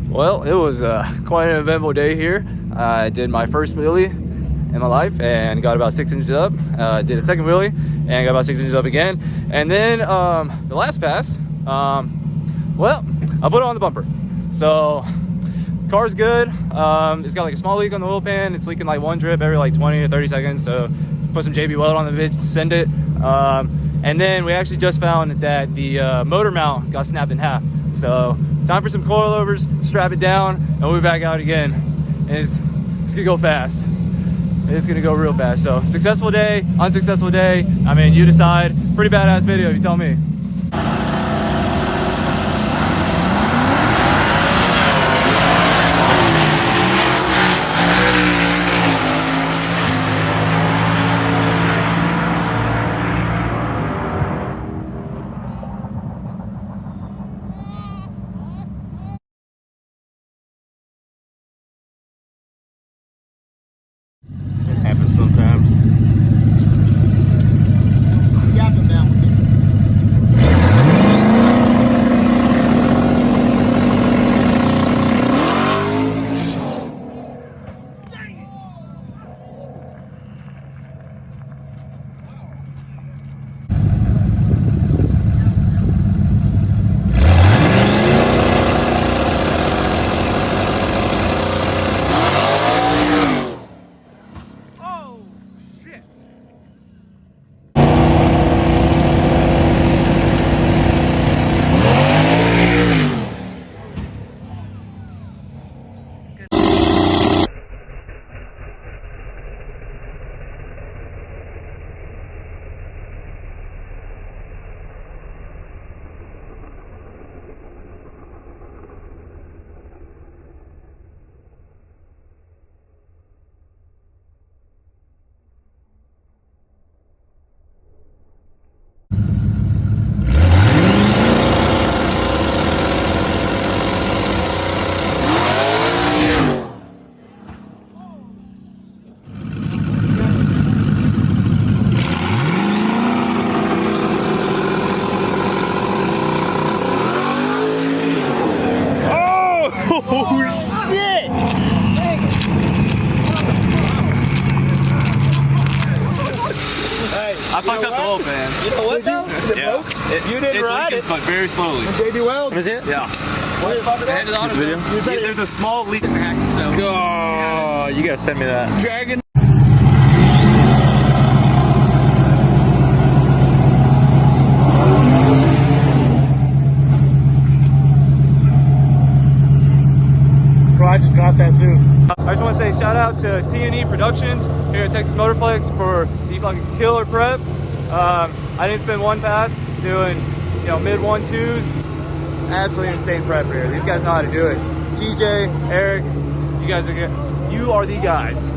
Well, it was quite an eventful day here. I did my first wheelie in my life and got about 6 inches up. Did a second wheelie and got about 6 inches up again. And then the last pass, well, I put it on the bumper. So car's good. It's got like a small leak on the oil pan. It's leaking like one drip every like 20 to 30 seconds. So put some JB weld on the bitch, send it. And then we actually just found that the motor mount got snapped in half. So time for some coilovers, strap it down, and we'll be back out again. And it's gonna go fast. It's gonna go real fast. So successful day, unsuccessful day. I mean, you decide. Pretty badass video, you tell me. Happens sometimes. Gap them down. Oh shit! Hey, I fucked up the oil pan. you know what though? Yeah. You didn't ride it, but very slowly. JB Weld. Is it? Yeah. What? There's a small leak in the hack. So. Oh, you gotta send me that. Dragon. Bro, I just got that too. I just want to say shout out to T&E Promotions here at Texas Motorplex for the fucking killer prep. I didn't spend one pass doing, mid 1-2s. Absolutely insane prep here. These guys know how to do it. TJ, Eric, you guys are good. You are the guys.